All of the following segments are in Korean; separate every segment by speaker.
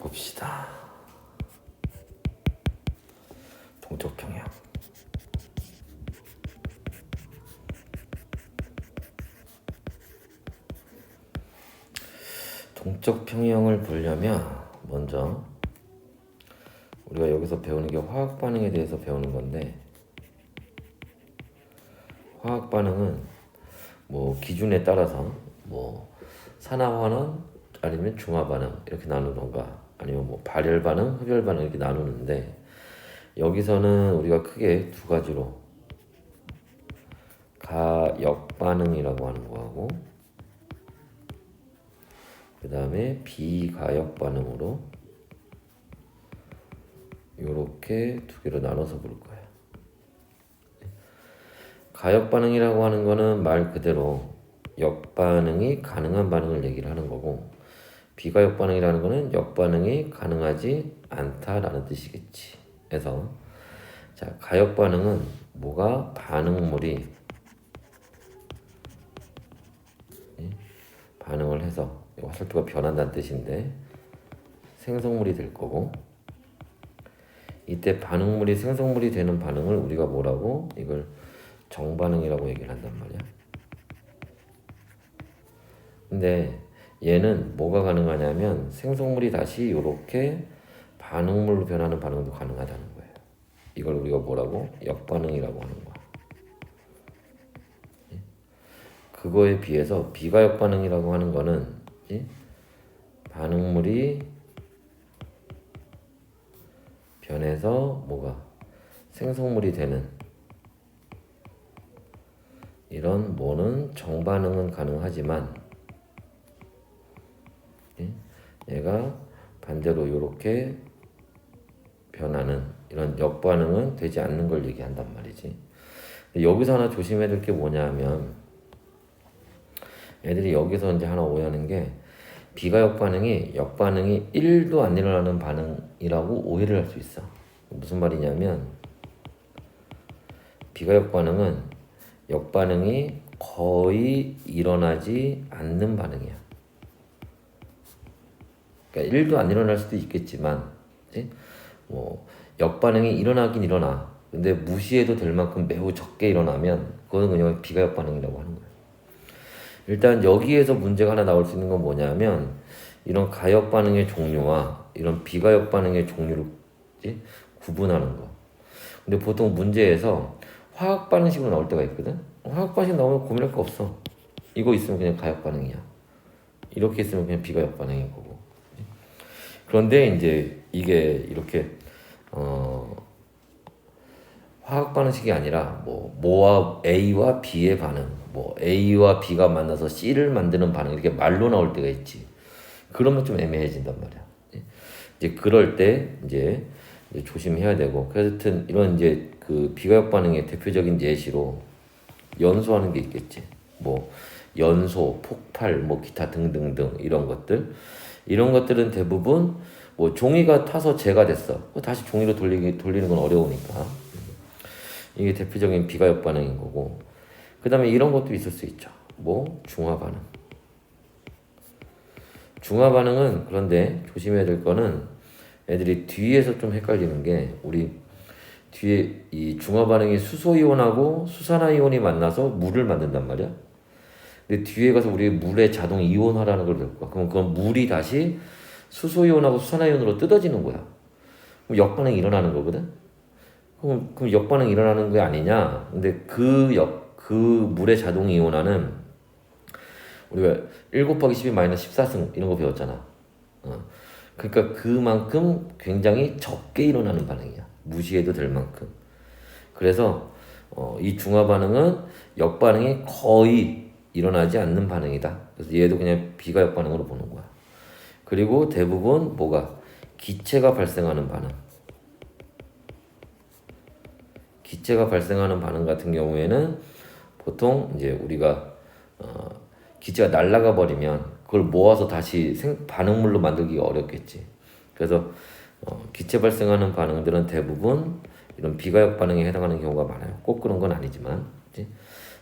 Speaker 1: 봅시다. 동적 평형. 동적 평형을 보려면 먼저 우리가 여기서 배우는 게 화학 반응에 대해서 배우는 건데, 화학 반응은 뭐 기준에 따라서 뭐 산화 반응 아니면 중화 반응 이렇게 나누던가, 아니면 뭐 발열 반응, 흡열 반응 이렇게 나누는데, 여기서는 우리가 크게 두 가지로 가역 반응이라고 하는 거하고 그 다음에 비가역 반응으로 이렇게 두 개로 나눠서 볼 거예요. 가역 반응이라고 하는 거는 말 그대로 역반응이 가능한 반응을 얘기를 하는 거고, 비가역 반응이라는 거는 역반응이 가능하지 않다라는 뜻이겠지. 그래서 자, 가역 반응은 뭐가 반응물이 반응을 해서 화살표가 변한다는 뜻인데 생성물이 될 거고, 이때 반응물이 생성물이 되는 반응을 우리가 뭐라고, 이걸 정반응이라고 얘기를 한단 말이야. 근데 얘는 뭐가 가능하냐면 생성물이 다시 이렇게 반응물로 변하는 반응도 가능하다는 거예요. 이걸 우리가 뭐라고? 역반응이라고 하는 거야. 그거에 비해서 비가역 반응이라고 하는 거는 반응물이 변해서 뭐가 생성물이 되는 이런 뭐는 정반응은 가능하지만 얘가 반대로 이렇게 변하는 이런 역반응은 되지 않는 걸 얘기한단 말이지. 여기서 하나 조심해야 될 게 뭐냐면, 애들이 여기서 이제 하나 오해하는 게, 비가역 반응이 역반응이 1도 안 일어나는 반응이라고 오해를 할 수 있어. 무슨 말이냐면, 비가역 반응은 역반응이 거의 일어나지 않는 반응이야. 그러니까 1도 안 일어날 수도 있겠지만, 뭐 역반응이 일어나긴 일어나. 근데 무시해도 될 만큼 매우 적게 일어나면 그거는 그냥 비가역 반응이라고 하는 거예요. 일단 여기에서 문제가 하나 나올 수 있는 건 뭐냐면, 이런 가역 반응의 종류와 이런 비가역 반응의 종류를 구분하는 거. 근데 보통 문제에서 화학 반응식으로 나올 때가 있거든. 화학 반응식 나오면 고민할 거 없어. 이거 있으면 그냥 가역 반응이야. 이렇게 있으면 그냥 비가역 반응인 거고. 그런데 이제 이게 이렇게 화학 반응식이 아니라 뭐와 A와 B의 반응, 뭐 A와 B가 만나서 C를 만드는 반응, 이렇게 말로 나올 때가 있지. 그러면 좀 애매해진단 말이야. 이제 그럴 때 이제 조심해야 되고, 하여튼 이런 이제 그 비가역 반응의 대표적인 예시로 연소하는 게 있겠지. 뭐 연소, 폭발, 뭐 기타 등등등 이런 것들은 대부분 뭐 종이가 타서 재가 됐어. 다시 종이로 돌리는 건 어려우니까. 이게 대표적인 비가역 반응인 거고, 그 다음에 이런 것도 있을 수 있죠. 뭐 중화 반응. 중화 반응은 그런데 조심해야 될 거는, 애들이 뒤에서 좀 헷갈리는 게, 우리 뒤에 이 중화 반응이 수소이온하고 수산화이온이 만나서 물을 만든단 말이야. 근데 뒤에 가서 우리 물의 자동 이온화라는 걸 배울 거야. 그럼 그건 물이 다시 수소이온하고 수산화이온으로 뜯어지는 거야. 그럼 역반응이 일어나는 거거든. 그럼 역반응이 일어나는 게 아니냐? 근데 그 물의 자동 이온화는 우리가 1 곱하기 10이 마이너스 14승 이런 거 배웠잖아. 그러니까 그만큼 굉장히 적게 일어나는 반응이야. 무시해도 될 만큼. 그래서 이 중화 반응은 역반응이 거의 일어나지 않는 반응이다. 그래서 얘도 그냥 비가역 반응으로 보는 거야. 그리고 대부분 뭐가 기체가 발생하는 반응. 기체가 발생하는 반응 같은 경우에는 보통 이제 우리가 기체가 날아가 버리면 그걸 모아서 다시 반응물로 만들기가 어렵겠지. 그래서 기체 발생하는 반응들은 대부분 이런 비가역 반응에 해당하는 경우가 많아요. 꼭 그런 건 아니지만. 그치?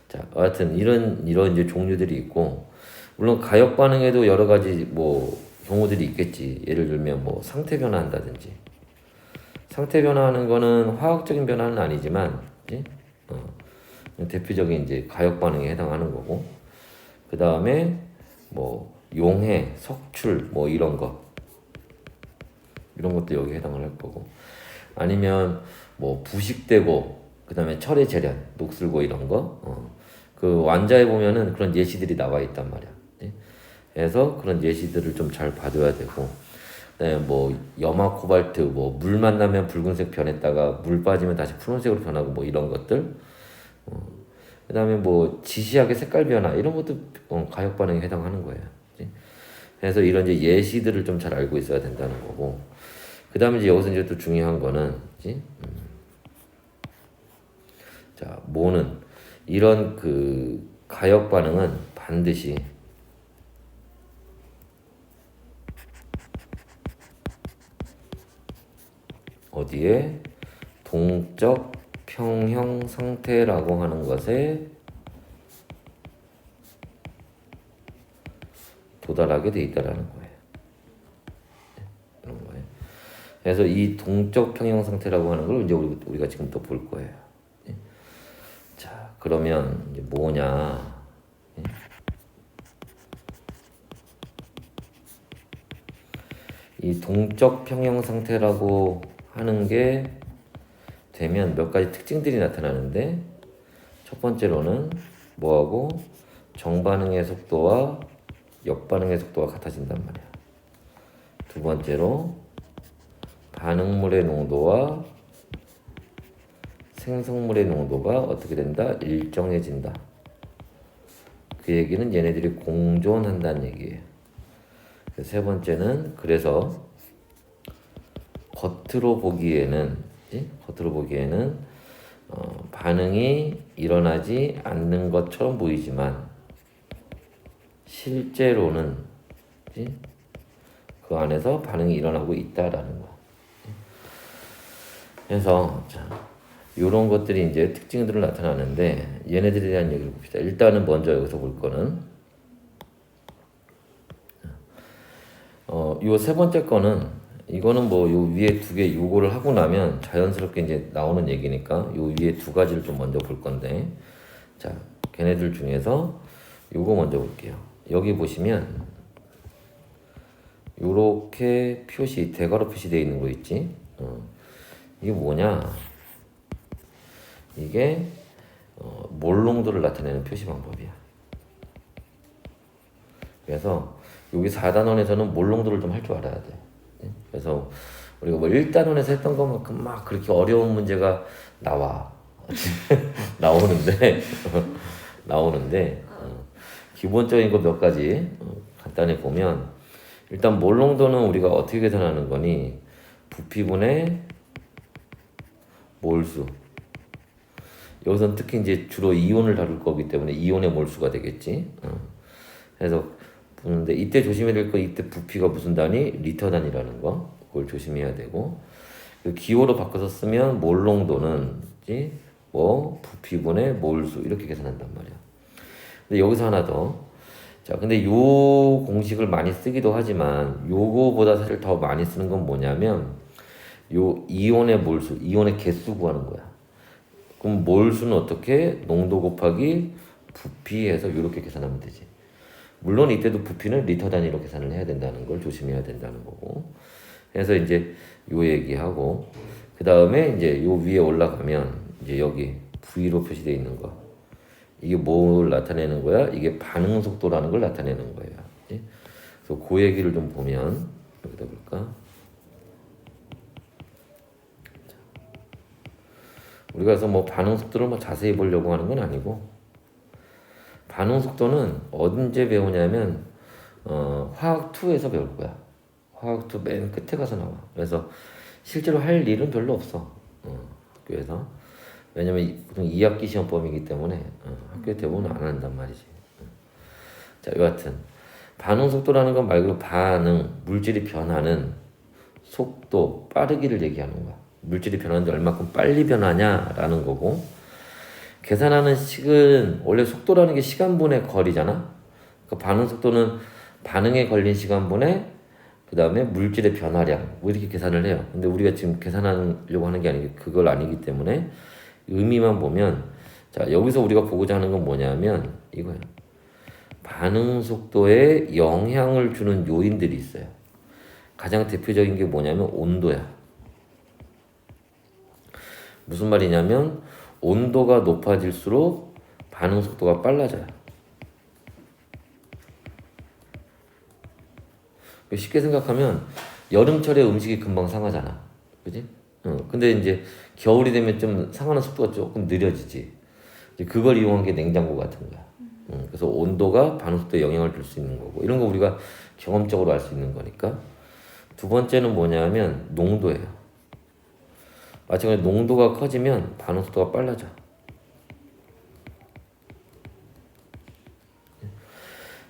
Speaker 1: 자, 하여튼 이런 이제 종류들이 있고, 물론 가역 반응에도 여러 가지 뭐 경우들이 있겠지. 예를 들면 뭐 상태 변화한다든지. 상태 변화하는 거는 화학적인 변화는 아니지만, 그치? 대표적인 이제 가역 반응에 해당하는 거고. 그 다음에 뭐 용해, 석출 뭐 이런 것도 여기 해당을 할 거고. 아니면 뭐 부식되고 그 다음에 철의 재련, 녹슬고 이런 거. 그 완자에 보면은 그런 예시들이 나와 있단 말이야. 네? 그래서 그런 예시들을 좀 잘 봐줘야 되고. 그다음에 뭐 염화 코발트 뭐 물 만나면 붉은색 변했다가 물 빠지면 다시 푸른색으로 변하고 뭐 이런 것들. 그다음에 뭐 지시하게 색깔 변화 이런 것도 가역 반응에 해당하는 거예요. 그치? 그래서 이런 이제 예시들을 좀 잘 알고 있어야 된다는 거고. 그다음에 이제 여기서 이제 또 중요한 거는, 그치? 자, 뭐는 이런 그 가역 반응은 반드시 어디에 동적 평형 상태라고 하는 것에 도달하게 돼 있다라는 거예요. 이런 거예요. 그래서 이 동적 평형 상태라고 하는 걸 이제 우리가 지금 또 볼 거예요. 자, 그러면 이제 뭐냐? 이 동적 평형 상태라고 하는 게 되면 몇 가지 특징들이 나타나는데, 첫 번째로는 뭐하고 정반응의 속도와 역반응의 속도가 같아진단 말이야. 두 번째로 반응물의 농도와 생성물의 농도가 어떻게 된다? 일정해진다. 그 얘기는 얘네들이 공존한다는 얘기예요. 세 번째는 그래서 겉으로 보기에는 반응이 일어나지 않는 것처럼 보이지만 실제로는 그 안에서 반응이 일어나고 있다라는 거. 그래서 이런 것들이 이제 특징들을 나타나는데 얘네들에 대한 얘기를 봅시다. 일단은 먼저 여기서 볼 거는 요 세 번째 거는 이거는 뭐 요 위에 두 개 요거를 하고 나면 자연스럽게 이제 나오는 얘기니까 요 위에 두 가지를 좀 먼저 볼 건데, 자, 걔네들 중에서 요거 먼저 볼게요. 여기 보시면 요렇게 대괄호 표시되어 있는 거 있지? 이게 뭐냐? 이게 몰 농도를 나타내는 표시 방법이야. 그래서 여기 4단원에서는 몰 농도를 좀 할 줄 알아야 돼. 그래서 우리가 뭐 1단원에서 했던 것만큼 막 그렇게 어려운 문제가 나오는데 기본적인 거 몇 가지 간단히 보면, 일단 몰 농도는 우리가 어떻게 계산하는 거니? 부피분의 몰수. 여기서는 특히 이제 주로 이온을 다룰 거기 때문에 이온의 몰수가 되겠지. 그래서 보는데 이때 조심해야 될 거, 이때 부피가 무슨 단위? 리터 단위라는 거, 그걸 조심해야 되고, 그 기호로 바꿔서 쓰면 몰 농도는 뭐 부피분의 몰수 이렇게 계산한단 말이야. 근데 여기서 하나 더. 자, 근데 요 공식을 많이 쓰기도 하지만 요거보다 사실 더 많이 쓰는 건 뭐냐면 요 이온의 몰수, 이온의 개수 구하는 거야. 그럼 몰수는 어떻게? 농도 곱하기 부피해서 이렇게 계산하면 되지. 물론 이때도 부피는 리터 단위로 계산을 해야 된다는 걸 조심해야 된다는 거고. 그래서 이제 요 얘기하고, 그 다음에 이제 요 위에 올라가면 이제 여기 V로 표시되어 있는 거, 이게 뭘 나타내는 거야? 이게 반응 속도라는 걸 나타내는 거예요. 그래서 그 얘기를 좀 보면 여기다 볼까? 우리가 그래서 뭐 반응 속도를 뭐 자세히 보려고 하는 건 아니고, 반응 속도는 언제 배우냐면 화학 2에서 배울 거야. 화학 2 맨 끝에 가서 나와. 그래서 실제로 할 일은 별로 없어, 학교에서. 왜냐면 보통 2학기 시험범이기 때문에 학교에 대부분 안 한단 말이지. 자, 여하튼 반응 속도라는 건 말 그대로 물질이 변하는 속도, 빠르기를 얘기하는 거야. 물질이 변하는데 얼마큼 빨리 변하냐라는 거고, 계산하는 식은 원래 속도라는 게 시간분의 거리잖아. 그러니까 반응 속도는 반응에 걸린 시간분의 그 다음에 물질의 변화량 뭐 이렇게 계산을 해요. 근데 우리가 지금 계산하려고 하는 게 아니기 그걸 아니기 때문에 의미만 보면 자 여기서 우리가 보고자 하는 건 뭐냐면 이거예요. 반응 속도에 영향을 주는 요인들이 있어요. 가장 대표적인 게 뭐냐면 온도야. 무슨 말이냐면 온도가 높아질수록 반응 속도가 빨라져요. 쉽게 생각하면 여름철에 음식이 금방 상하잖아. 그지? 근데 이제 겨울이 되면 좀 상하는 속도가 조금 느려지지. 이제 그걸 이용한 게 냉장고 같은 거야. 그래서 온도가 반응 속도에 영향을 줄 수 있는 거고 이런 거 우리가 경험적으로 알 수 있는 거니까. 두 번째는 뭐냐면 농도예요. 마찬가지로 농도가 커지면 반응 속도가 빨라져.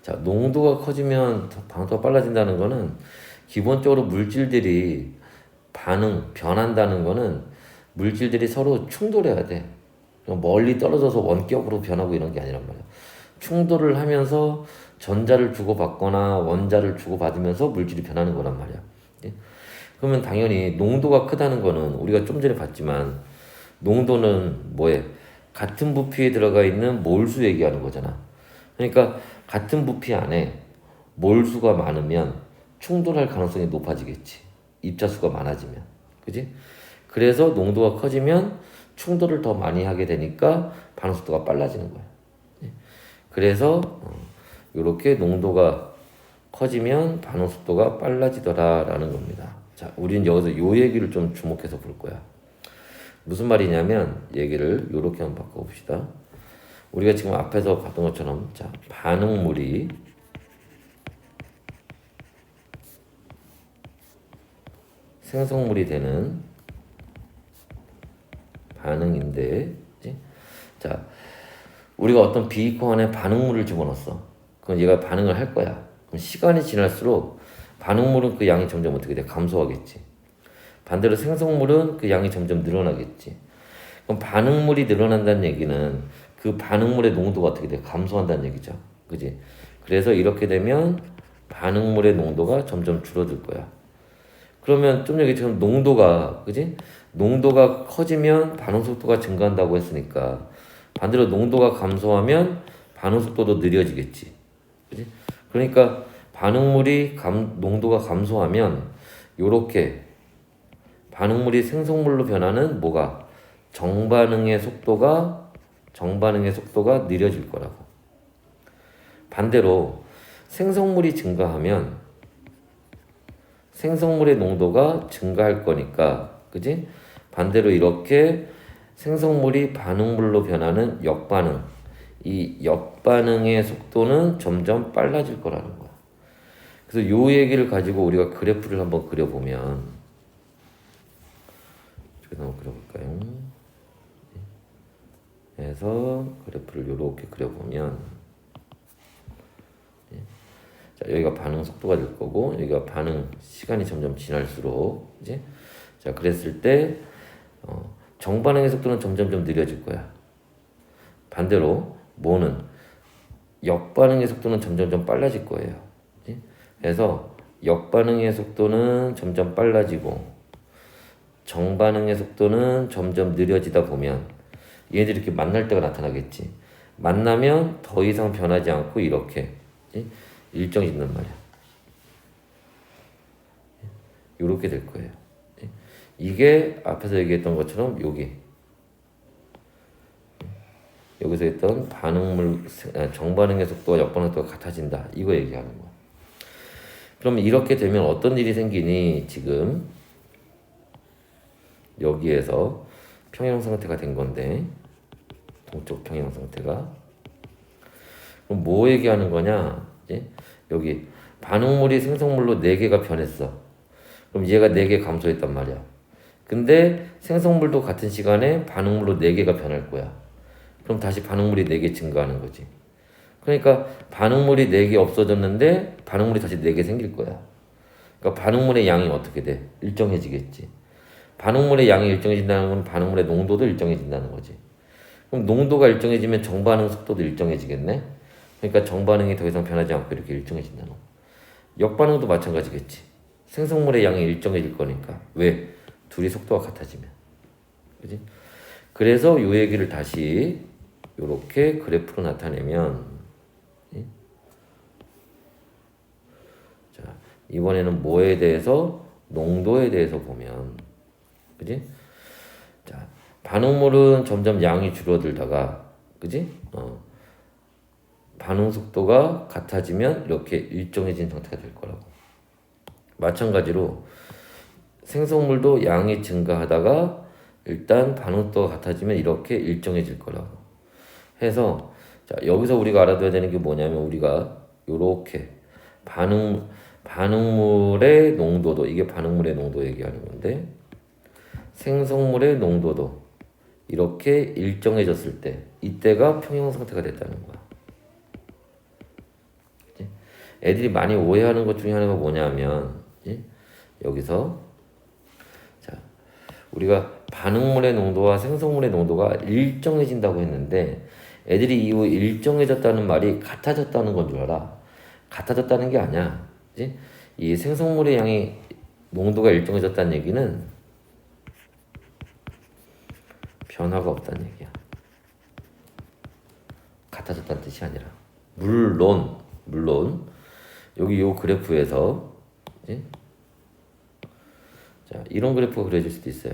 Speaker 1: 자, 농도가 커지면 반응 속도가 빨라진다는 거는 기본적으로 물질들이 변한다는 거는 물질들이 서로 충돌해야 돼. 멀리 떨어져서 원격으로 변하고 이런 게 아니란 말이야. 충돌을 하면서 전자를 주고받거나 원자를 주고받으면서 물질이 변하는 거란 말이야. 예? 그러면 당연히 농도가 크다는 거는 우리가 좀 전에 봤지만 농도는 뭐에? 같은 부피에 들어가 있는 몰수 얘기하는 거잖아. 그러니까 같은 부피 안에 몰수가 많으면 충돌할 가능성이 높아지겠지. 입자수가 많아지면. 그지? 그래서 농도가 커지면 충돌을 더 많이 하게 되니까 반응 속도가 빨라지는 거야. 그래서 이렇게 농도가 커지면 반응 속도가 빨라지더라라는 겁니다. 자, 우리는 여기서 요 얘기를 좀 주목해서 볼 거야. 무슨 말이냐면 얘기를 이렇게 한번 바꿔봅시다. 우리가 지금 앞에서 봤던 것처럼 자, 반응물이 생성물이 되는 반응인데, 그치? 자, 우리가 어떤 비이커 안에 반응물을 집어넣었어. 그럼 얘가 반응을 할 거야. 그럼 시간이 지날수록 반응물은 그 양이 점점 어떻게 돼? 감소하겠지. 반대로 생성물은 그 양이 점점 늘어나겠지. 그럼 반응물이 늘어난다는 얘기는 그 반응물의 농도가 어떻게 돼? 감소한다는 얘기죠. 그지? 그래서 이렇게 되면 반응물의 농도가 점점 줄어들 거야. 그러면 좀 전에 농도가, 그지? 농도가 커지면 반응 속도가 증가한다고 했으니까 반대로 농도가 감소하면 반응 속도도 느려지겠지. 그지? 그러니까 반응물이 농도가 감소하면 요렇게 반응물이 생성물로 변하는 뭐가? 정반응의 속도가 느려질 거라고. 반대로 생성물이 증가하면 생성물의 농도가 증가할 거니까, 그지? 반대로 이렇게 생성물이 반응물로 변하는 역반응, 이 역반응의 속도는 점점 빨라질 거라는 거야. 그래서 요 얘기를 가지고 우리가 그래프를 한번 그려보면, 이렇게 한번 그려볼까요? 그래서 그래프를 이렇게 그려보면, 자, 여기가 반응 속도가 될 거고 여기가 반응 시간이 점점 지날수록 이제 자 그랬을 때 정반응의 속도는 점점 좀 느려질 거야. 반대로 뭐는 역반응의 속도는 점점 좀 빨라질 거예요. 그치? 그래서 역반응의 속도는 점점 빨라지고 정반응의 속도는 점점 느려지다 보면 얘네들이 이렇게 만날 때가 나타나겠지. 만나면 더 이상 변하지 않고 이렇게 그치? 일정해진단 말이야. 이렇게 될 거예요. 이게 앞에서 얘기했던 것처럼 여기서 했던 정반응의 속도와 역반응 속도가 같아진다. 이거 얘기하는 거야. 그러면 이렇게 되면 어떤 일이 생기니? 지금 여기에서 평형 상태가 된 건데 동쪽 평형 상태가 그럼 뭐 얘기하는 거냐? 여기 반응물이 생성물로 4개가 변했어. 그럼 얘가 4개 감소했단 말이야. 근데 생성물도 같은 시간에 반응물로 4개가 변할 거야. 그럼 다시 반응물이 4개 증가하는 거지. 그러니까 반응물이 4개 없어졌는데 반응물이 다시 4개 생길 거야. 그러니까 반응물의 양이 어떻게 돼? 일정해지겠지. 반응물의 양이 일정해진다는 건 반응물의 농도도 일정해진다는 거지. 그럼 농도가 일정해지면 정반응 속도도 일정해지겠네? 그러니까 정반응이 더 이상 변하지 않고 이렇게 일정해진다는 거. 역반응도 마찬가지겠지. 생성물의 양이 일정해질 거니까. 왜? 둘이 속도가 같아지면. 그지? 그래서 요 얘기를 다시 요렇게 그래프로 나타내면, 예? 자, 이번에는 뭐에 대해서? 농도에 대해서 보면, 그지? 자, 반응물은 점점 양이 줄어들다가, 그지? 반응 속도가 같아지면 이렇게 일정해진 상태가 될 거라고. 마찬가지로 생성물도 양이 증가하다가 일단 반응 속도가 같아지면 이렇게 일정해질 거라고 해서, 자, 여기서 우리가 알아둬야 되는 게 뭐냐면, 우리가 요렇게 반응물의 농도도, 이게 반응물의 농도 얘기하는 건데, 생성물의 농도도 이렇게 일정해졌을 때, 이때가 평형 상태가 됐다는 거야. 애들이 많이 오해하는 것 중에 하나가 뭐냐면, 여기서 자, 우리가 반응물의 농도와 생성물의 농도가 일정해진다고 했는데, 애들이 이후 일정해졌다는 말이 같아졌다는 건 줄 알아. 같아졌다는 게 아니야. 그치? 이 생성물의 양이 농도가 일정해졌다는 얘기는 변화가 없다는 얘기야. 같아졌다는 뜻이 아니라. 물론 여기 요 그래프에서, 그치? 자, 이런 그래프가 그려질 수도 있어요.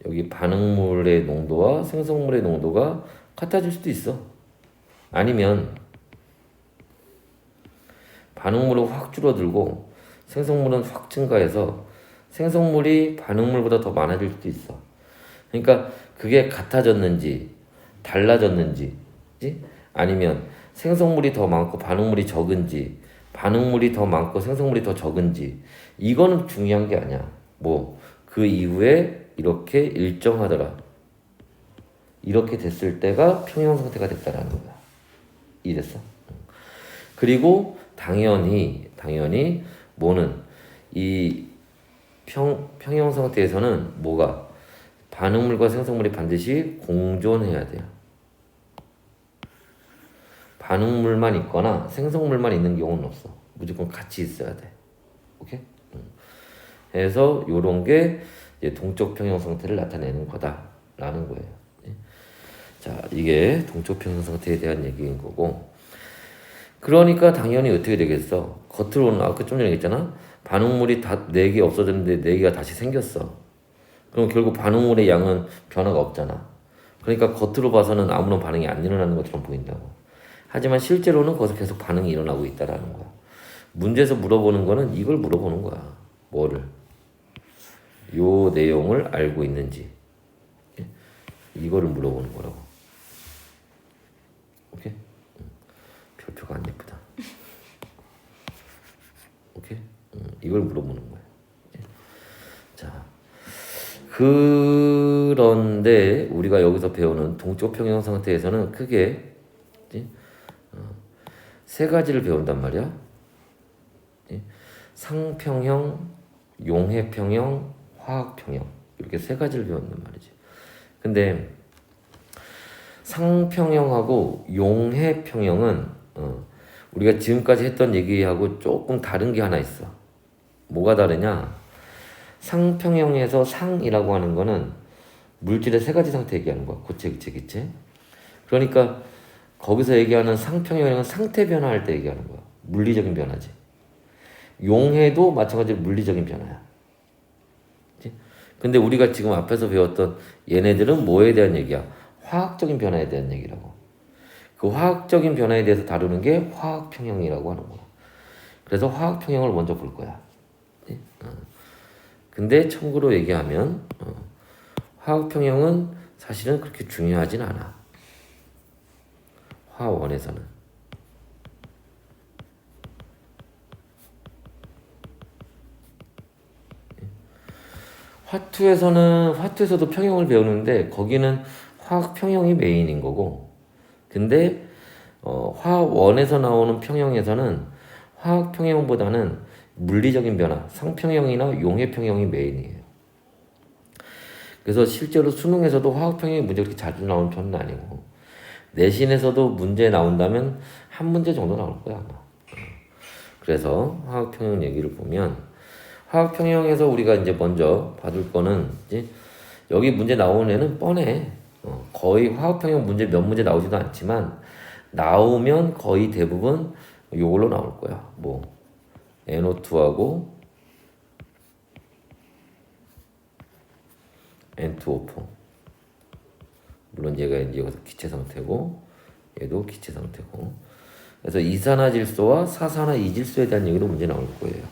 Speaker 1: 여기 반응물의 농도와 생성물의 농도가 같아질 수도 있어. 아니면 반응물은 확 줄어들고 생성물은 확 증가해서 생성물이 반응물보다 더 많아질 수도 있어. 그러니까 그게 같아졌는지 달라졌는지, 그치? 아니면 생성물이 더 많고 반응물이 적은지, 반응물이 더 많고 생성물이 더 적은지, 이거는 중요한 게 아니야. 뭐 그 이후에 이렇게 일정하더라, 이렇게 됐을 때가 평형 상태가 됐다라는 거야. 이랬어. 그리고 당연히 뭐는 이 평형 상태에서는 뭐가, 반응물과 생성물이 반드시 공존해야 돼요. 반응물만 있거나 생성물만 있는 경우는 없어. 무조건 같이 있어야 돼. 오케이? 그래서 요런 게 이제 동적 평형 상태를 나타내는 거다라는 거예요. 자, 이게 동적 평형 상태에 대한 얘기인 거고, 그러니까 당연히 어떻게 되겠어? 겉으로는 아까 좀 전에 얘기했잖아. 반응물이 다 4개 없어졌는데 4개가 다시 생겼어. 그럼 결국 반응물의 양은 변화가 없잖아. 그러니까 겉으로 봐서는 아무런 반응이 안 일어나는 것처럼 보인다고. 하지만 실제로는 거기서 계속 반응이 일어나고 있다라는 거야. 문제에서 물어보는 거는 이걸 물어보는 거야. 뭐를? 요 내용을 알고 있는지. 이거를 물어보는 거라고. 오케이? 별표가 안 예쁘다. 오케이? 이걸 물어보는 거야. 자, 그런데 우리가 여기서 배우는 동적 평형 상태에서는 크게 세 가지를 배운단 말이야. 상평형, 용해평형, 화학평형, 이렇게 세 가지를 배운단 말이지. 근데 상평형하고 용해평형은 우리가 지금까지 했던 얘기하고 조금 다른 게 하나 있어. 뭐가 다르냐? 상평형에서 상이라고 하는 거는 물질의 세 가지 상태 얘기하는 거야. 고체, 기체, 기체. 그러니까 거기서 얘기하는 상평형은 상태 변화할 때 얘기하는 거야. 물리적인 변화지. 용해도 마찬가지로 물리적인 변화야. 그치? 근데 우리가 지금 앞에서 배웠던 얘네들은 뭐에 대한 얘기야? 화학적인 변화에 대한 얘기라고. 그 화학적인 변화에 대해서 다루는 게 화학평형이라고 하는 거야. 그래서 화학평형을 먼저 볼 거야. 근데 참고로 얘기하면 화학평형은 사실은 그렇게 중요하진 않아. 화원에서는. 화투에서도 평형을 배우는데 거기는 화학평형이 메인인 거고, 근데 화원에서 나오는 평형에서는 화학평형보다는 물리적인 변화, 상평형이나 용해평형이 메인이에요. 그래서 실제로 수능에서도 화학평형이 문제 그렇게 자주 나오는 편은 아니고, 내신에서도 문제 나온다면 한 문제 정도 나올 거야 아마. 그래서 화학평형 얘기를 보면 화학평형에서 우리가 이제 먼저 봐줄 거는 이제 여기 문제 나오는 애는 뻔해. 거의 화학평형 문제 몇 문제 나오지도 않지만 나오면 거의 대부분 이걸로 나올 거야. 뭐 NO2하고 N2O4. 물론 얘가 이제 여기서 기체 상태고 얘도 기체 상태고. 그래서 이산화질소와 사산화이질소에 대한 얘기로 문제 나올 거예요.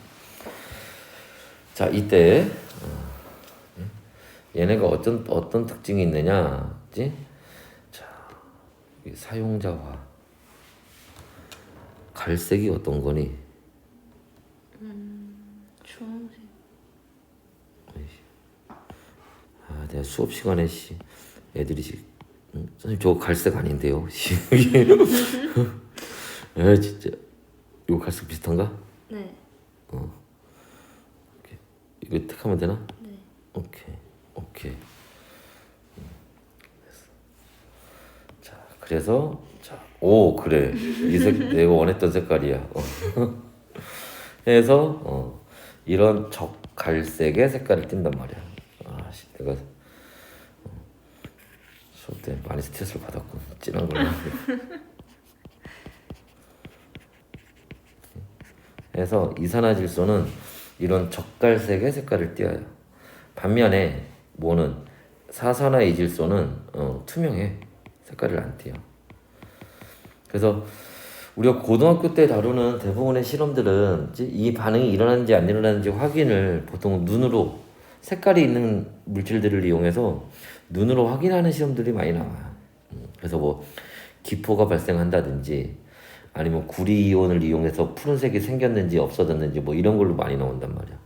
Speaker 1: 자, 이때 얘네가 어떤 특징이 있느냐, 그지? 자, 사용자화. 갈색이 어떤 거니?
Speaker 2: 주황색.
Speaker 1: 아, 내가 수업 시간에 애들이 선생님 저거 갈색 아닌데요. 아 진짜 이거 갈색 비슷한가?
Speaker 2: 네.
Speaker 1: 이거 택하면 되나?
Speaker 2: 네.
Speaker 1: 오케이. 자, 그래서 오 그래 이 색 내가 원했던 색깔이야. 해서 이런 적갈색의 색깔을 띈단 말이야. 아씨 내가 수업 때 많이 스트레스를 받았고 진한 걸로. 그래서 이산화질소는 이런 적갈색의 색깔을 띄어요. 반면에 뭐는 사산화이질소는 투명해. 색깔을 안 띄어. 그래서 우리가 고등학교 때 다루는 대부분의 실험들은 이 반응이 일어나는지 안 일어나는지 확인을 보통 눈으로 색깔이 있는 물질들을 이용해서 눈으로 확인하는 시험들이 많이 나와요. 그래서 뭐 기포가 발생한다든지 아니면 구리이온을 이용해서 푸른색이 생겼는지 없어졌는지 뭐 이런 걸로 많이 나온단 말이야.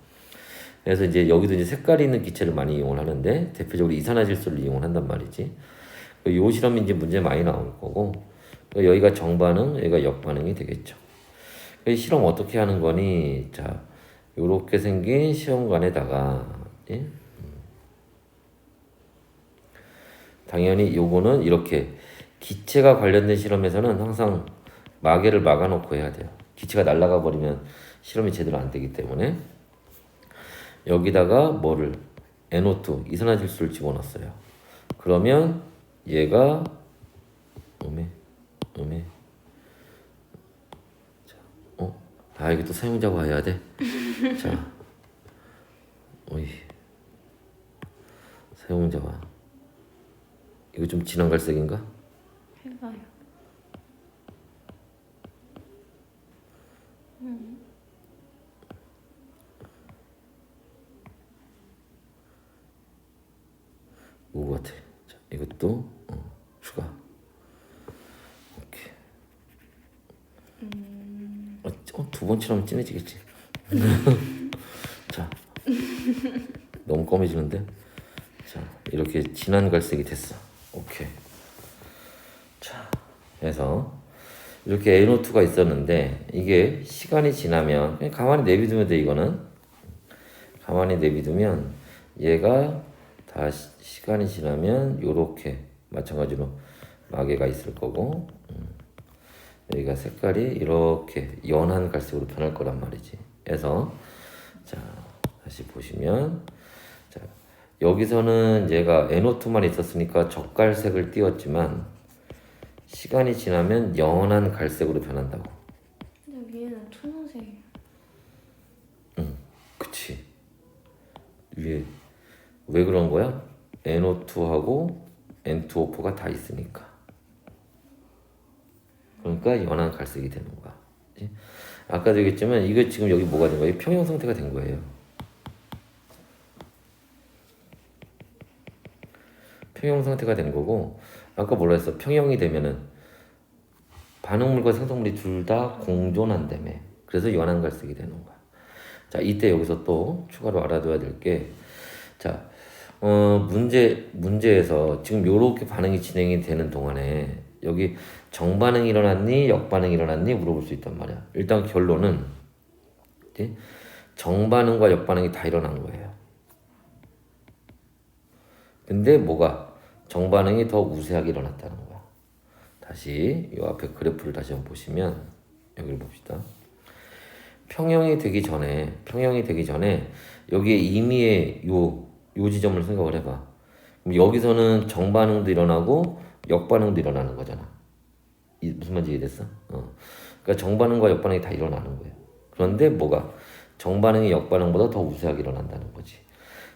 Speaker 1: 그래서 이제 여기도 이제 색깔이 있는 기체를 많이 이용을 하는데 대표적으로 이산화질소를 이용을 한단 말이지. 요 실험이 이제 문제 많이 나올 거고 여기가 정반응, 여기가 역반응이 되겠죠. 이 실험 어떻게 하는 거니? 자, 요렇게 생긴 시험관에다가 예? 당연히 요거는 이렇게 기체가 관련된 실험에서는 항상 마개를 막아놓고 해야 돼요. 기체가 날아가 버리면 실험이 제대로 안 되기 때문에 여기다가 뭐를 NO2 이산화질소를 집어넣었어요. 그러면 얘가 자, 이게 또 사용자가 해야 돼. 자, 사용자가 이거 좀 진한 갈색인가?
Speaker 2: 해봐요.
Speaker 1: 뭐 같아. 자, 이것도 추가. 오케이. 두 번 칠하면 진해지겠지. 자, 너무 검해지는데. 자, 이렇게 진한 갈색이 됐어. 오케이. 자, 그래서 이렇게 NO2가 있었는데 이게 시간이 지나면 그냥 가만히 내비두면 돼. 이거는 가만히 내비두면 얘가 다 시간이 지나면 요렇게 마찬가지로 마개가 있을 거고 여기가 색깔이 이렇게 연한 갈색으로 변할 거란 말이지. 그래서 자 다시 보시면 자 여기서는 얘가 NO2만 있었으니까 적갈색을 띄웠지만 시간이 지나면 연한 갈색으로 변한다고.
Speaker 2: 근데 위에는 투명색이에요.
Speaker 1: 그치. 위에 왜 그런 거야? NO2하고 N2O4가 다 있으니까. 그러니까 연한 갈색이 되는 거야. 그치? 아까도 얘기했지만 이게 지금 여기 뭐가 된 거예요? 평형 상태가 된 거예요. 평형 상태가 된 거고 아까 뭐라 했어? 평형이 되면은 반응물과 생성물이 둘 다 공존한다며. 그래서 연한 갈색이 되는 거야. 자, 이때 여기서 또 추가로 알아둬야 될 게, 자, 문제에서 지금 요렇게 반응이 진행이 되는 동안에 여기 정반응이 일어났니, 역반응이 일어났니 물어볼 수 있단 말이야. 일단 결론은 그치? 정반응과 역반응이 다 일어난 거예요. 근데 뭐가 정반응이 더 우세하게 일어났다는 거야. 다시 요 앞에 그래프를 다시 한번 보시면 여기를 봅시다. 평형이 되기 전에 여기에 임의의 요 지점을 생각을 해봐. 그럼 여기서는 정반응도 일어나고 역반응도 일어나는 거잖아. 무슨 말인지 이해됐어? 그러니까 정반응과 역반응이 다 일어나는 거예요. 그런데 뭐가 정반응이 역반응보다 더 우세하게 일어난다는 거지.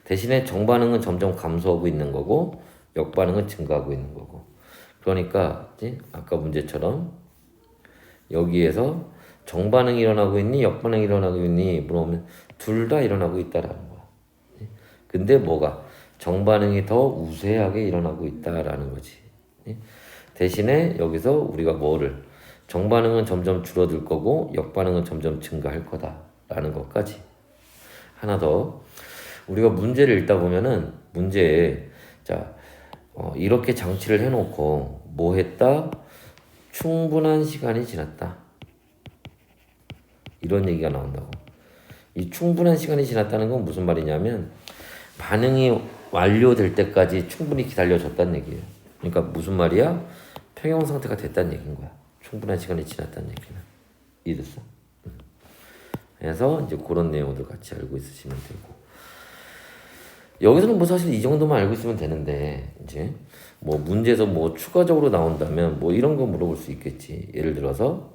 Speaker 1: 대신에 정반응은 점점 감소하고 있는 거고 역반응은 증가하고 있는 거고. 그러니까 아까 문제처럼 여기에서 정반응이 일어나고 있니 역반응이 일어나고 있니 물어보면 둘 다 일어나고 있다라는 거야. 근데 뭐가 정반응이 더 우세하게 일어나고 있다라는 거지. 대신에 여기서 우리가 뭐를 정반응은 점점 줄어들 거고 역반응은 점점 증가할 거다라는 것까지. 하나 더 우리가 문제를 읽다 보면은 문제에 이렇게 장치를 해놓고 뭐 했다? 충분한 시간이 지났다. 이런 얘기가 나온다고. 이 충분한 시간이 지났다는 건 무슨 말이냐면 반응이 완료될 때까지 충분히 기다려줬다는 얘기예요. 그러니까 무슨 말이야? 평형 상태가 됐다는 얘기인 거야. 충분한 시간이 지났다는 얘기는. 이해됐어? 그래서 이제 그런 내용들 같이 알고 있으시면 되고. 여기서는 뭐 사실 이 정도만 알고 있으면 되는데 이제 뭐 문제에서 뭐 추가적으로 나온다면 뭐 이런 거 물어볼 수 있겠지. 예를 들어서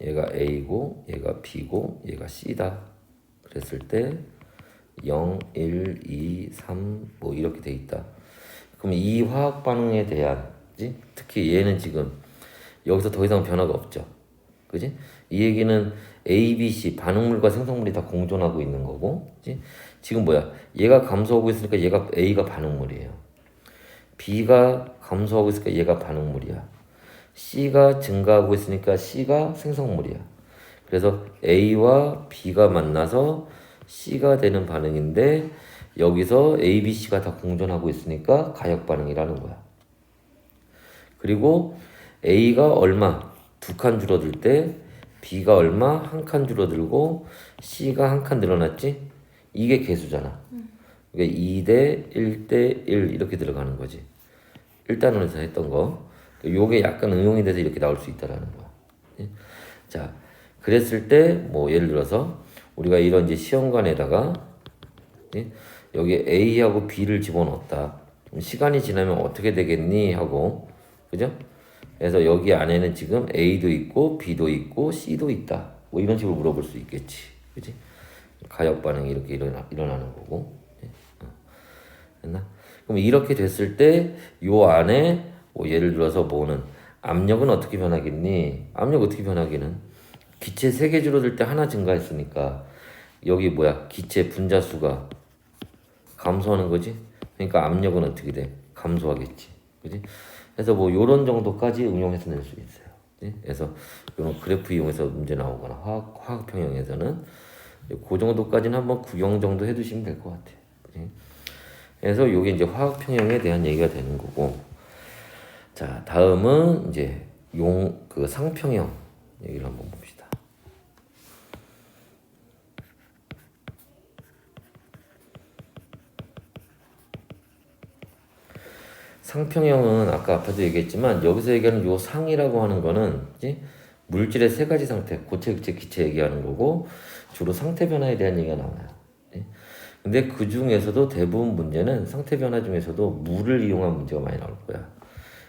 Speaker 1: 얘가 A고 얘가 B고 얘가 C다. 그랬을 때 0, 1, 2, 3 뭐 이렇게 돼 있다. 그럼 이 화학 반응에 대한 특히 얘는 지금 여기서 더 이상 변화가 없죠. 그지? 이 얘기는 A, B, C 반응물과 생성물이 다 공존하고 있는 거고, 그지? 지금 뭐야? 얘가 감소하고 있으니까 얘가 A가 반응물이에요. B가 감소하고 있으니까 얘가 반응물이야. C가 증가하고 있으니까 C가 생성물이야. 그래서 A와 B가 만나서 C가 되는 반응인데 여기서 A, B, C가 다 공존하고 있으니까 가역 반응이라는 거야. 그리고 A가 얼마? 2칸 줄어들 때 B가 얼마? 1칸 줄어들고 C가 1칸 늘어났지? 이게 개수잖아. 그러니까 2대 1대 1 이렇게 들어가는 거지. 1단원에서 했던 거. 요게 약간 응용이 돼서 이렇게 나올 수 있다라는 거야. 자, 그랬을 때 뭐 예를 들어서 우리가 이런 이제 시험관에다가 여기 A하고 B를 집어넣었다. 그럼 시간이 지나면 어떻게 되겠니? 하고 그죠? 그래서 여기 안에는 지금 A도 있고 B도 있고 C도 있다. 뭐 이런 식으로 물어볼 수 있겠지. 그지? 가역 반응이 이렇게 일어나는 거고. 됐나? 그럼 이렇게 됐을 때 요 안에 뭐 예를 들어서 뭐는 압력은 어떻게 변하겠니? 압력 어떻게 변하기는? 기체 3개 줄어들 때 하나 증가했으니까 여기 뭐야? 기체 분자수가 감소하는 거지? 그러니까 압력은 어떻게 돼? 감소하겠지. 그지? 그래서 뭐 요런 정도까지 응용해서 낼 수 있어요. 그치? 그래서 이런 그래프 이용해서 문제 나오거나 화학 평형에서는 그 정도까지는 한번 구경 정도 해두시면 될 것 같아요. 그치? 그래서 요게 이제 화학 평형에 대한 얘기가 되는 거고. 자, 다음은 이제 그 상평형 얘기를 한번 봅시다. 상평형은 아까 앞에도 얘기했지만 여기서 얘기하는 요 상이라고 하는 거는 물질의 3가지 상태, 고체, 액체, 기체 얘기하는 거고 주로 상태 변화에 대한 얘기가 나와요. 근데 그 중에서도 대부분 문제는 상태 변화 중에서도 물을 이용한 문제가 많이 나올 거야.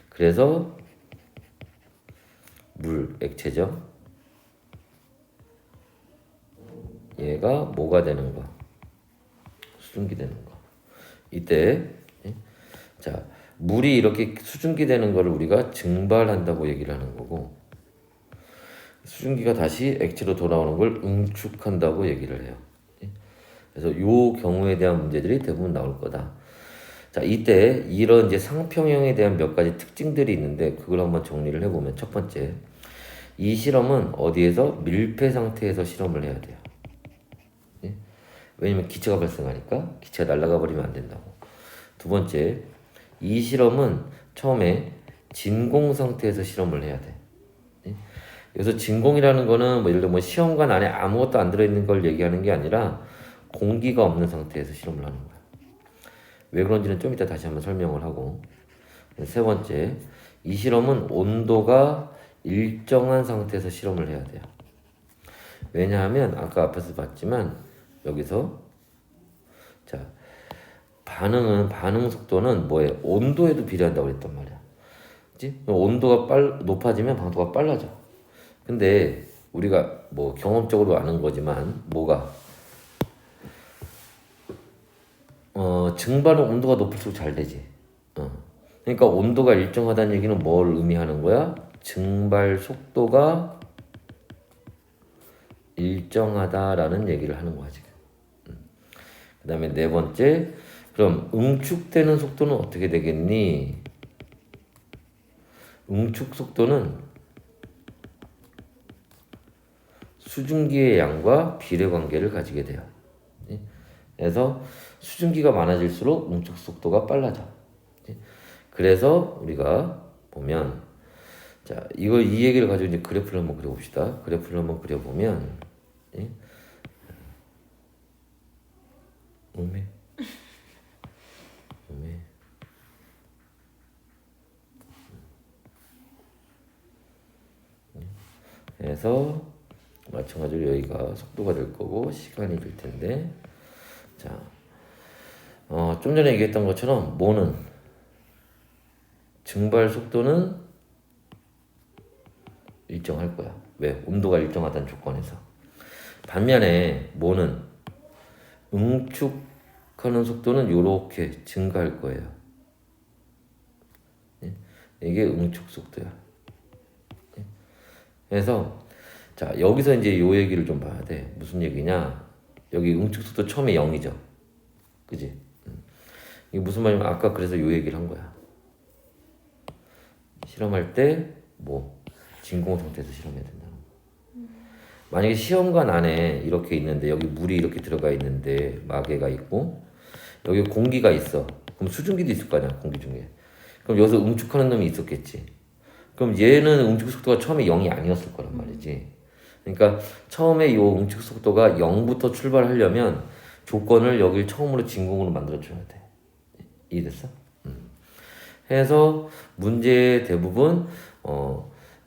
Speaker 1: 그래서 물, 액체죠. 얘가 뭐가 되는 거? 수증기 되는 거. 이때 자, 물이 이렇게 수증기 되는 거를 우리가 증발한다고 얘기를 하는 거고 수증기가 다시 액체로 돌아오는 걸 응축한다고 얘기를 해요. 그래서 요 경우에 대한 문제들이 대부분 나올 거다. 자, 이때 이런 이제 상평형에 대한 몇 가지 특징들이 있는데 그걸 한번 정리를 해보면 첫 번째, 이 실험은 어디에서? 밀폐 상태에서 실험을 해야 돼요. 왜냐면 기체가 발생하니까 기체가 날아가 버리면 안 된다고. 두 번째, 이 실험은 처음에 진공 상태에서 실험을 해야 돼. 그래서 진공이라는 거는 뭐 예를 들어 뭐 시험관 안에 아무것도 안 들어있는 걸 얘기하는 게 아니라 공기가 없는 상태에서 실험을 하는 거야. 왜 그런지는 좀 이따 다시 한번 설명을 하고. 세 번째, 이 실험은 온도가 일정한 상태에서 실험을 해야 돼요. 왜냐하면 아까 앞에서 봤지만 여기서 자 반응 속도는 뭐예요? 온도에도 비례한다고 그랬단 말이야. 그치? 온도가 높아지면 방도가 빨라져. 근데 우리가 뭐 경험적으로 아는 거지만 뭐가 증발은 온도가 높을수록 잘 되지. 그러니까 온도가 일정하다는 얘기는 뭘 의미하는 거야? 증발 속도가 일정하다라는 얘기를 하는 거야 지금. 그 다음에 네 번째, 그럼 응축되는 속도는 어떻게 되겠니? 응축 속도는 수증기의 양과 비례 관계를 가지게 돼요. 그래서 수증기가 많아질수록 응축 속도가 빨라져. 그래서 우리가 보면 자 이 얘기를 가지고 이제 그래프를 한번 그려봅시다. 그래프를 한번 그려보면 오메 그래서 마찬가지로 여기가 속도가 될 거고 시간이 될 텐데 자 좀 전에 얘기했던 것처럼 뭐는 증발 속도는 일정할 거야. 왜? 온도가 일정하다는 조건에서. 반면에 뭐는 응축하는 속도는 이렇게 증가할 거예요. 이게 응축 속도야. 그래서 자 여기서 이제 요 얘기를 좀 봐야 돼. 무슨 얘기냐? 여기 응축 속도 처음에 0이죠. 그지? 이게 무슨 말이냐면 아까 그래서 요 얘기를 한 거야. 실험할 때 뭐 진공 상태에서 실험해야 된다는 거. 만약에 시험관 안에 이렇게 있는데 여기 물이 이렇게 들어가 있는데 마개가 있고 여기 공기가 있어. 그럼 수증기도 있을 거 아니야 공기 중에. 그럼 여기서 응축하는 놈이 있었겠지. 그럼 얘는 응축 속도가 처음에 0이 아니었을 거란 말이지. 그러니까 처음에 이 응축 속도가 0부터 출발하려면 조건을 여길 처음으로 진공으로 만들어줘야 돼. 이해됐어? 해서 문제의 대부분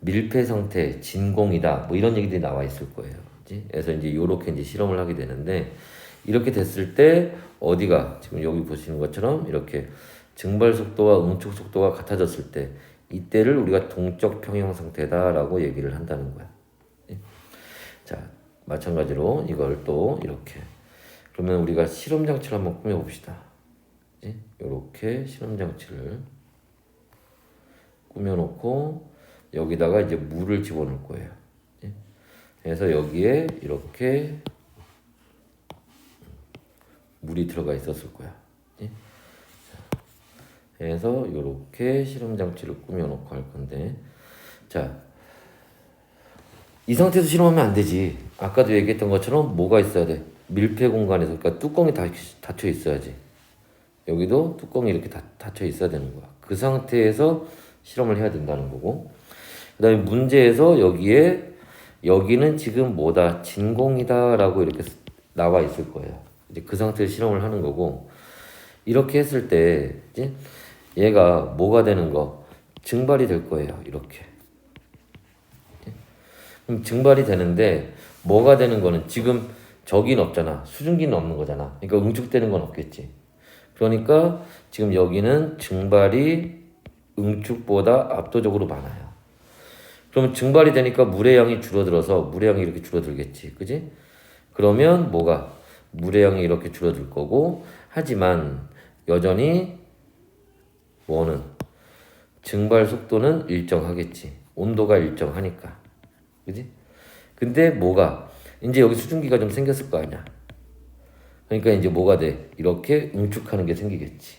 Speaker 1: 밀폐 상태, 진공이다 뭐 이런 얘기들이 나와 있을 거예요. 그치? 그래서 이제 요렇게 이제 실험을 하게 되는데 이렇게 됐을 때 어디가 지금 여기 보시는 것처럼 이렇게 증발 속도와 응축 속도가 같아졌을 때 이때를 우리가 동적 평형 상태다라고 얘기를 한다는 거야. 자, 마찬가지로 이걸 또 이렇게 그러면 우리가 실험 장치를 한번 꾸며 봅시다. 이렇게 실험 장치를 꾸며 놓고 여기다가 이제 물을 집어넣을 거예요. 그래서 여기에 이렇게 물이 들어가 있었을 거야. 그래서 이렇게 실험 장치를 꾸며 놓고 할 건데 자, 이 상태에서 실험하면 안 되지. 아까도 얘기했던 것처럼 뭐가 있어야 돼? 밀폐 공간에서 그러니까 뚜껑이 닫혀 있어야지. 여기도 뚜껑이 이렇게 닫혀 있어야 되는 거야. 그 상태에서 실험을 해야 된다는 거고 그 다음에 문제에서 여기는 지금 뭐다? 진공이다 라고 이렇게 나와 있을 거예요. 이제 그 상태에서 실험을 하는 거고 이렇게 했을 때 이제 얘가 뭐가 되는 거? 증발이 될 거예요. 이렇게. 그럼 증발이 되는데 뭐가 되는 거는 지금 저기는 없잖아. 수증기는 없는 거잖아. 그러니까 응축되는 건 없겠지. 그러니까 지금 여기는 증발이 응축보다 압도적으로 많아요. 그러면 증발이 되니까 물의 양이 줄어들어서 물의 양이 이렇게 줄어들겠지. 그지? 그러면 뭐가? 물의 양이 이렇게 줄어들 거고 하지만 여전히 뭐는 증발 속도는 일정하겠지. 온도가 일정하니까. 그지? 근데 뭐가? 이제 여기 수증기가 좀 생겼을 거 아니야. 그러니까 이제 뭐가 돼? 이렇게 응축하는 게 생기겠지.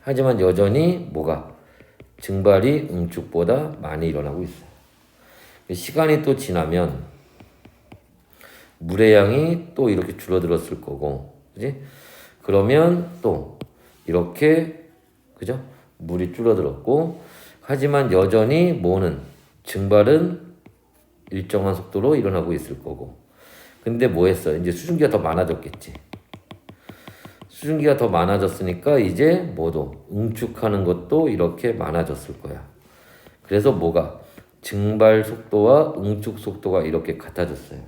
Speaker 1: 하지만 여전히 뭐가? 증발이 응축보다 많이 일어나고 있어요. 시간이 또 지나면 물의 양이 또 이렇게 줄어들었을 거고, 그지? 그러면 또 이렇게, 그죠? 물이 줄어들었고, 하지만 여전히 뭐는 증발은 일정한 속도로 일어나고 있을 거고. 근데 뭐 했어? 이제 수증기가 더 많아졌겠지. 수증기가 더 많아졌으니까 이제 뭐도 응축하는 것도 이렇게 많아졌을 거야. 그래서 뭐가 증발 속도와 응축 속도가 이렇게 같아졌어요.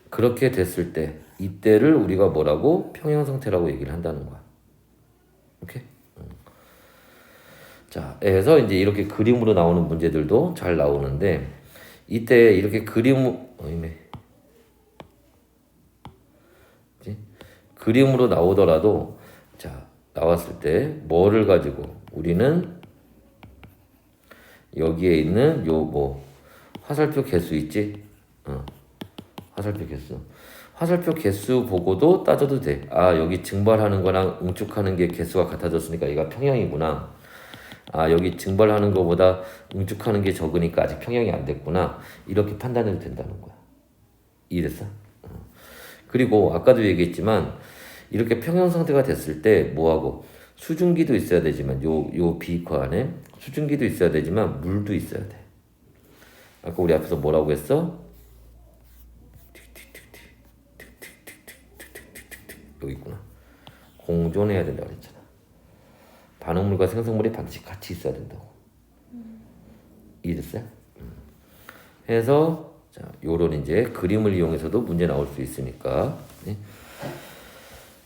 Speaker 1: 그렇게 됐을 때 이때를 우리가 뭐라고 평형 상태라고 얘기를 한다는 거야. 오케이? 자, 그래서 이제 이렇게 그림으로 나오는 문제들도 잘 나오는데 이때 이렇게 그림으로 나오더라도 자, 나왔을 때 뭐를 가지고 우리는 여기에 있는 요 뭐 화살표 개수 있지? 화살표 개수. 화살표 개수 보고도 따져도 돼. 아, 여기 증발하는 거랑 응축하는 게 개수가 같아졌으니까 얘가 평형이구나. 아, 여기 증발하는 거보다 응축하는 게 적으니까 아직 평형이 안 됐구나. 이렇게 판단해도 된다는 거야. 이해됐어? 그리고 아까도 얘기했지만 이렇게 평형 상태가 됐을 때 뭐하고 수증기도 있어야 되지만 요 비커 안에 수증기도 있어야 되지만 물도 있어야 돼. 아까 우리 앞에서 뭐라고 했어? 여기 있구나. 공존해야 된다고 그랬잖아. 반응물과 생성물이 반드시 같이 있어야 된다고. 이해됐어요? 해서 자, 요런 이제 그림을 이용해서도 문제 나올 수 있으니까 네?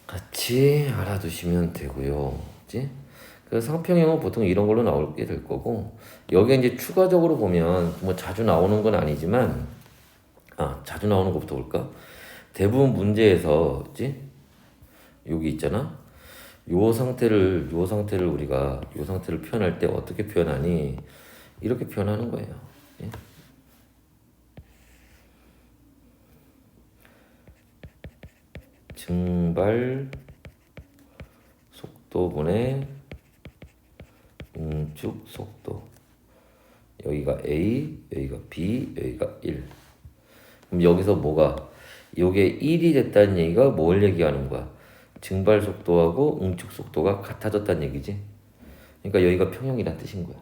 Speaker 1: 같이 알아두시면 되고요. 그치? 그래서 상평형은 보통 이런 걸로 나오게 될 거고 여기에 이제 추가적으로 보면 뭐 자주 나오는 건 아니지만 자주 나오는 것부터 볼까? 대부분 문제에서 그치? 여기 있잖아. 요 상태를 우리가 요 상태를 표현할 때 어떻게 표현하니? 이렇게 표현하는 거예요. 예? 증발 속도분의 응축 속도. 여기가 A, 여기가 B, 여기가 1. 그럼 여기서 뭐가 요게 1이 됐다는 얘기가 뭘 얘기하는 거야? 증발 속도하고 응축 속도가 같아졌다는 얘기지. 그러니까 여기가 평형이란 뜻인 거야.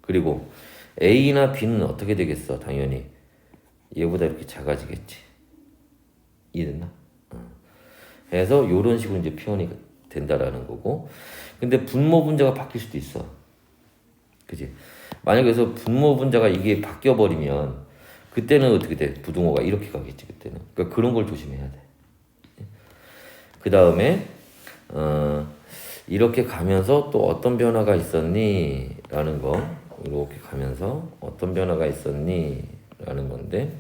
Speaker 1: 그리고 A나 B는 어떻게 되겠어? 당연히 얘보다 이렇게 작아지겠지. 이해됐나? 그래서 이런 식으로 이제 표현이 된다라는 거고. 근데 분모 분자가 바뀔 수도 있어. 그지? 만약에 그래서 분모 분자가 이게 바뀌어 버리면 그때는 어떻게 돼? 부등호가 이렇게 가겠지 그때는. 그러니까 그런 걸 조심해야 돼. 그 다음에 이렇게 가면서 또 어떤 변화가 있었니? 라는 거. 이렇게 가면서 어떤 변화가 있었니? 라는 건데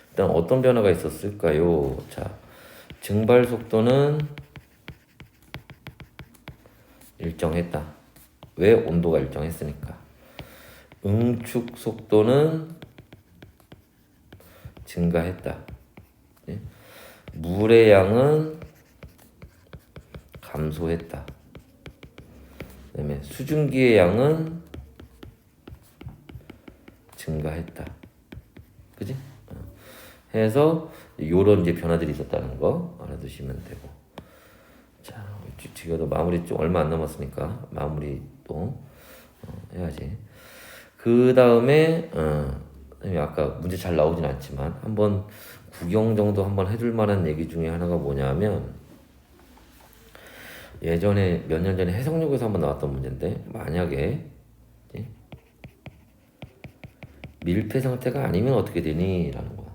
Speaker 1: 일단 어떤 변화가 있었을까요? 자, 증발 속도는 일정했다. 왜? 온도가 일정했으니까. 응축 속도는 증가했다. 네? 물의 양은 감소했다. 그다음에 수증기의 양은 증가했다. 그지? 해서 요런 이제 변화들이 있었다는 거 알아두시면 되고. 자, 지금 마무리 좀 얼마 안 남았으니까 마무리 또 해야지. 그 다음에 아까 문제 잘 나오진 않지만 한번 구경 정도 한번 해둘 만한 얘기 중에 하나가 뭐냐면 예전에 몇 년 전에 해석역에서 한번 나왔던 문제인데 만약에 밀폐 상태가 아니면 어떻게 되니? 라는 거야.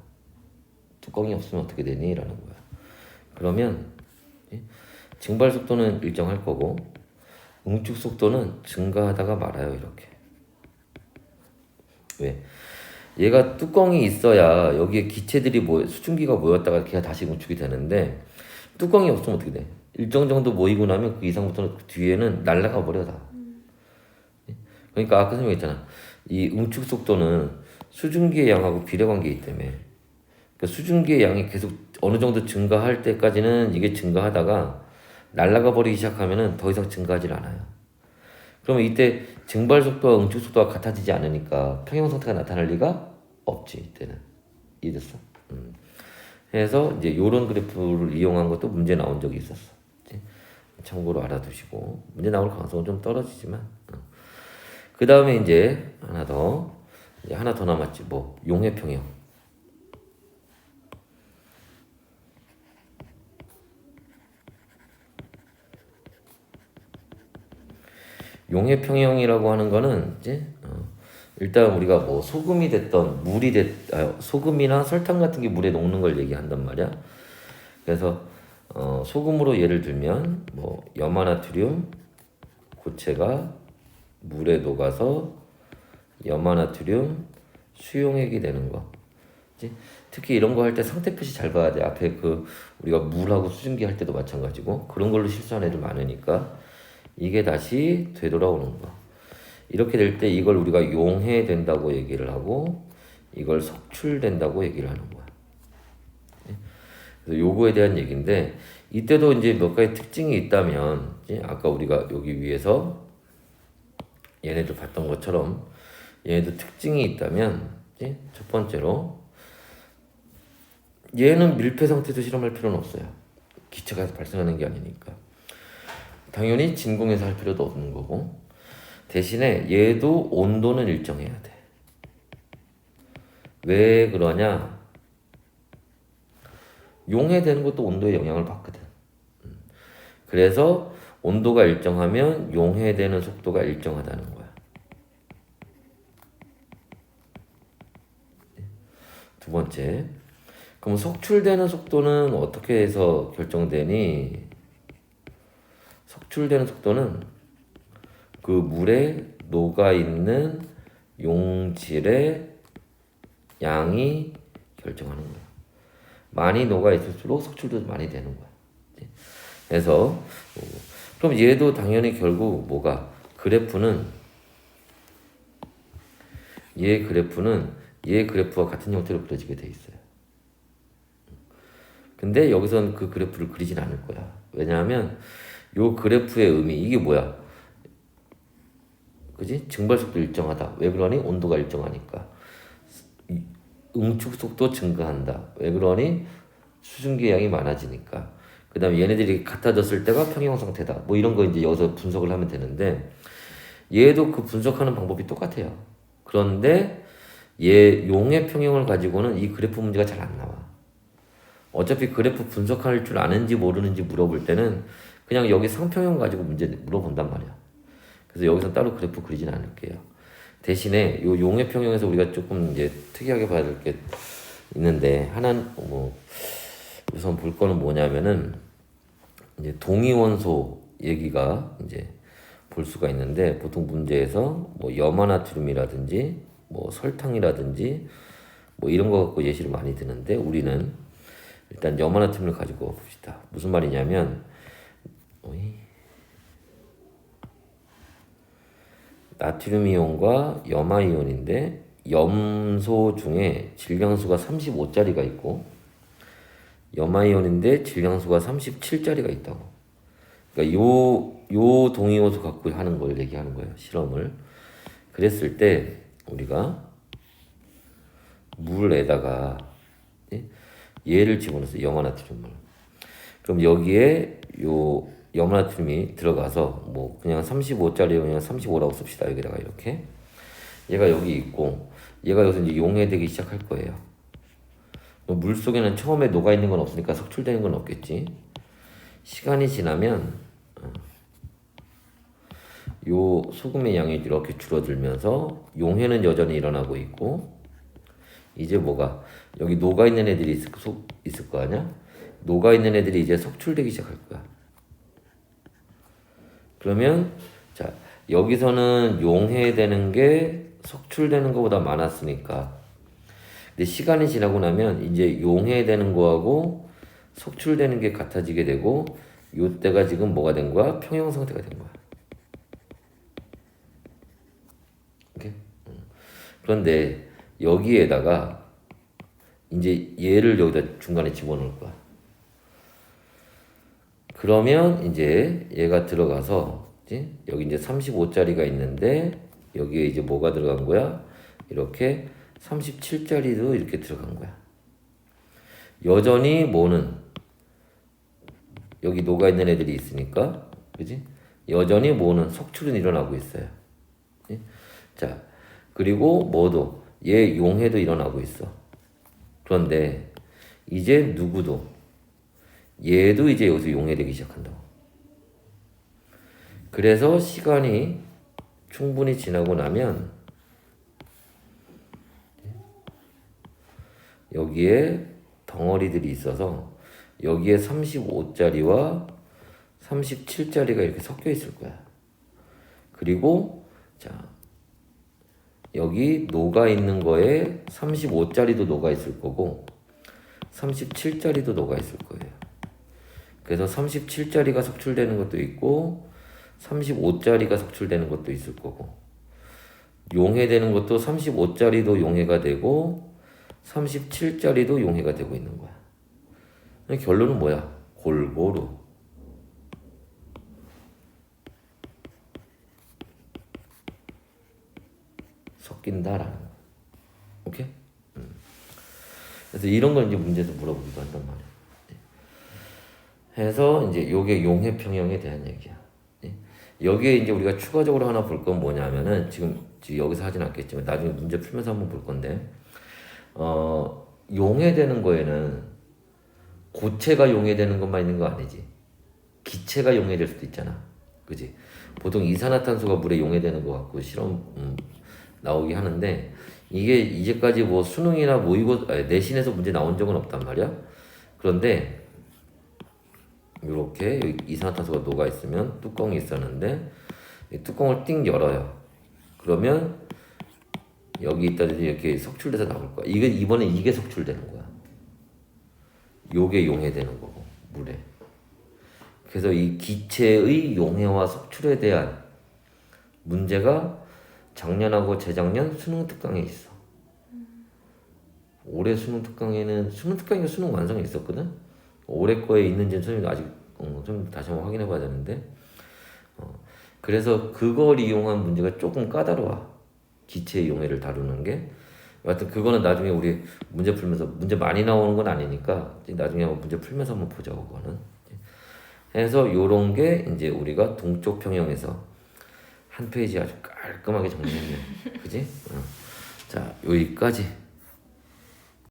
Speaker 1: 뚜껑이 없으면 어떻게 되니? 라는 거야. 그러면 증발 속도는 일정할 거고 응축 속도는 증가하다가 말아요. 이렇게. 왜? 얘가 뚜껑이 있어야 여기에 기체들이 수증기가 모였다가 걔가 다시 응축이 되는데 뚜껑이 없으면 어떻게 돼? 일정 정도 모이고 나면 그 이상부터는 그 뒤에는 날아가 버려 다. 그러니까 아까 설명했잖아. 이 응축 속도는 수증기의 양하고 비례관계이기 때문에 그러니까 수증기의 양이 계속 어느 정도 증가할 때까지는 이게 증가하다가 날아가 버리기 시작하면은 더 이상 증가하지 않아요. 그러면 이때 증발 속도와 응축 속도가 같아지지 않으니까 평형 상태가 나타날 리가 없지 이때는. 이해됐어? 해서 이제 요런 그래프를 이용한 것도 문제 나온 적이 있었어. 참고로 알아두시고 문제 나올 가능성은 좀 떨어지지만 그 다음에 이제 하나 더 이제 하나 더 남았지 뭐 용해평형. 용해평형이라고 하는 거는 이제 일단 우리가 뭐 소금이 됐던 물이 소금이나 설탕 같은 게 물에 녹는 걸 얘기한단 말이야. 그래서 소금으로 예를 들면 뭐 염화나트륨 고체가 물에 녹아서 염화나트륨 수용액이 되는 거. 그치? 특히 이런 거 할 때 상태 표시 잘 봐야 돼. 앞에 그 우리가 물하고 수증기 할 때도 마찬가지고 그런 걸로 실수하는 애들 많으니까 이게 다시 되돌아오는 거. 이렇게 될 때 이걸 우리가 용해된다고 얘기를 하고 이걸 석출된다고 얘기를 하는 거야. 그래서 요거에 대한 얘기인데 이때도 이제 몇 가지 특징이 있다면 아까 우리가 여기 위에서 얘네들 봤던 것처럼 얘네도 특징이 있다면 첫 번째로 얘는 밀폐 상태에서 실험할 필요는 없어요. 기체가 발생하는 게 아니니까. 당연히 진공에서 할 필요도 없는 거고 대신에 얘도 온도는 일정해야 돼. 왜 그러냐? 용해되는 것도 온도에 영향을 받거든. 그래서 온도가 일정하면 용해되는 속도가 일정하다는 거야. 두 번째, 그럼 석출되는 속도는 어떻게 해서 결정되니? 석출되는 속도는 그 물에 녹아있는 용질의 양이 결정하는 거야. 많이 녹아있을수록 석출도 많이 되는 거야. 그래서 그럼 얘도 당연히 결국 뭐가 얘 그래프와 같은 형태로 그려지게 돼 있어요. 근데 여기선 그 그래프를 그리진 않을 거야. 왜냐하면 요 그래프의 의미 이게 뭐야? 그지? 증발속도 일정하다. 왜 그러니? 온도가 일정하니까. 응축속도 증가한다. 왜 그러니? 수증기 양이 많아지니까. 그 다음에 얘네들이 같아졌을 때가 평형 상태다. 뭐 이런 거 이제 여기서 분석을 하면 되는데 얘도 그 분석하는 방법이 똑같아요. 그런데 얘 용해 평형을 가지고는 이 그래프 문제가 잘 안 나와. 어차피 그래프 분석할 줄 아는지 모르는지 물어볼 때는 그냥 여기 상평형 가지고 문제 물어본단 말이야. 그래서 여기서 따로 그래프 그리진 않을게요. 대신에 요 용해 평형에서 우리가 조금 이제 특이하게 봐야 될 게 있는데 하나는 뭐 우선 볼 거는 뭐냐면은 이제 동위원소 얘기가 이제 볼 수가 있는데 보통 문제에서 뭐 염화나트륨이라든지 뭐 설탕이라든지 뭐 이런 거 갖고 예시를 많이 드는데 우리는 일단 염화나트륨을 가지고 봅시다. 무슨 말이냐면 나트륨 이온과 염화 이온인데 염소 중에 질량수가 35짜리가 있고 염화 이온인데 질량수가 37짜리가 있다고. 그러니까 요 동위원소 갖고 하는 걸 얘기하는 거예요. 실험을. 그랬을 때 우리가 물에다가 얘를 집어넣어서 염화나트륨을. 그럼 여기에 요 염화나트륨이 들어가서 뭐 그냥 35짜리 그냥 35라고 씁시다. 여기다가 이렇게. 얘가 여기 있고 얘가 여기서 이제 용해되기 시작할 거예요. 물 속에는 처음에 녹아 있는 건 없으니까 석출되는 건 없겠지. 시간이 지나면 요 소금의 양이 이렇게 줄어들면서 용해는 여전히 일어나고 있고 이제 뭐가 여기 녹아 있는 애들이 있을 거 아니야? 녹아 있는 애들이 이제 석출되기 시작할 거야. 그러면 자 여기서는 용해되는 게 석출되는 것보다 많았으니까 근데 시간이 지나고 나면 이제 용해되는 거하고 석출되는 게 같아지게 되고 요때가 지금 뭐가 된 거야? 평형 상태가 된 거야. 오케이? 그런데 여기에다가 이제 얘를 여기다 중간에 집어넣을 거야. 그러면 이제 얘가 들어가서 여기 이제 35짜리가 있는데 여기에 이제 뭐가 들어간 거야? 이렇게 37짜리도 이렇게 들어간 거야. 여전히 뭐는 여기 녹아있는 애들이 있으니까 그지? 여전히 뭐는 석출은 일어나고 있어요. 그치? 자 그리고 뭐도 얘 용해도 일어나고 있어. 그런데 이제 누구도 얘도 이제 여기서 용해되기 시작한다고. 그래서 시간이 충분히 지나고 나면 여기에 덩어리들이 있어서 여기에 35짜리와 37짜리가 이렇게 섞여 있을 거야. 그리고 자 여기 녹아 있는 거에 35짜리도 녹아 있을 거고 37짜리도 녹아 있을 거예요. 그래서 37짜리가 석출되는 것도 있고 35짜리가 석출되는 것도 있을 거고 용해되는 것도 35짜리도 용해가 되고 37짜리도 용해가 되고 있는 거야. 결론은 뭐야? 골고루 섞인다라는 거야. 오케이? 그래서 이런 걸 이제 문제에서 물어보기도 한단 말이야. 해서 이제 요게 용해 평형에 대한 얘기야. 여기에 이제 우리가 추가적으로 하나 볼 건 뭐냐면은 지금 여기서 하진 않겠지만 나중에 문제 풀면서 한번 볼 건데 용해되는 거에는 고체가 용해되는 것만 있는 거 아니지. 기체가 용해될 수도 있잖아. 그지? 보통 이산화탄소가 물에 용해되는 것 같고 실험 나오게 하는데 이게 이제까지 뭐 수능이나 모의고 내신에서 문제 나온 적은 없단 말이야. 그런데 이렇게 여기 이산화탄소가 녹아 있으면 뚜껑이 있었는데 이 뚜껑을 띵 열어요. 그러면 여기 있다든지 이렇게 석출돼서 나올 거야. 이번에 이게 석출되는 거야. 요게 용해되는 거고 물에. 그래서 이 기체의 용해와 석출에 대한 문제가 작년하고 재작년 수능 특강에 있어. 올해 수능 특강에는 수능 완성이 있었거든. 올해 거에 있는지는 선생님 아직 좀 다시 한번 확인해 봐야 되는데 그래서 그걸 이용한 문제가 조금 까다로워. 기체의 용해를 다루는 게 여하튼 그거는 나중에 우리 문제 풀면서 문제 많이 나오는 건 아니니까 나중에 한번 문제 풀면서 한번 보자고. 그거는 해서 요런 게 이제 우리가 동쪽 평형에서 한 페이지 아주 깔끔하게 정리했네. 그지? 자 여기까지